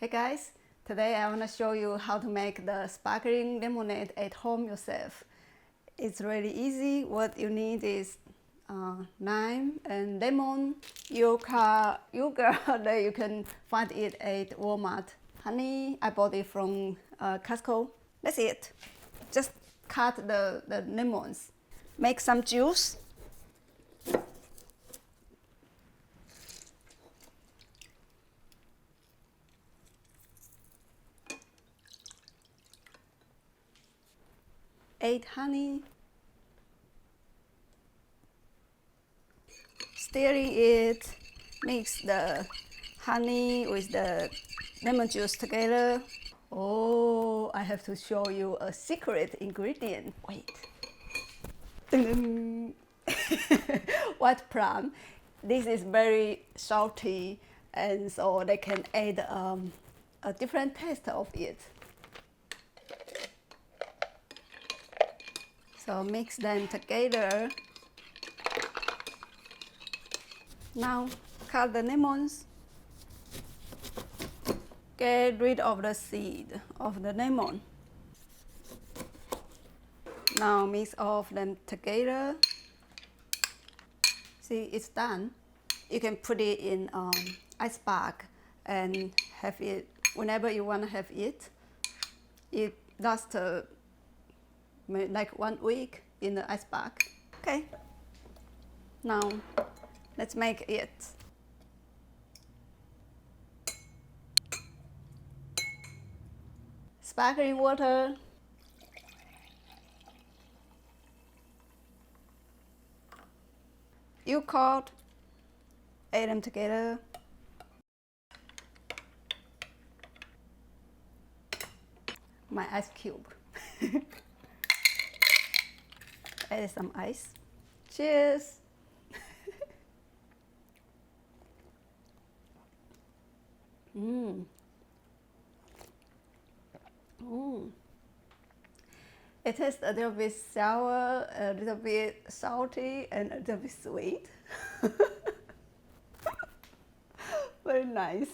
Hey guys, today I want to show you how to make the sparkling lemonade at home yourself. It's really easy. What you need is lime and lemon, yogurt that you can find it at Walmart. Honey, I bought it from Costco. That's it. Just cut the lemons. Make some juice. Add honey. Stir it. Mix the honey with the lemon juice together. Oh, I have to show you a secret ingredient. Wait. Ding. White plum. This is very salty, and so they can add a different taste of it. So mix them together. Now cut the lemons. Get rid of the seed of the lemon. Now mix all of them together. See, it's done. You can put it in ice pack and have it whenever you want to have it. It lasts like 1 week in the ice pack. Okay. Now let's make it. Sparkling water. Yogurt. Add them together. My ice cube. Add some ice. Cheers. It tastes a little bit sour, a little bit salty, and a little bit sweet. Very nice.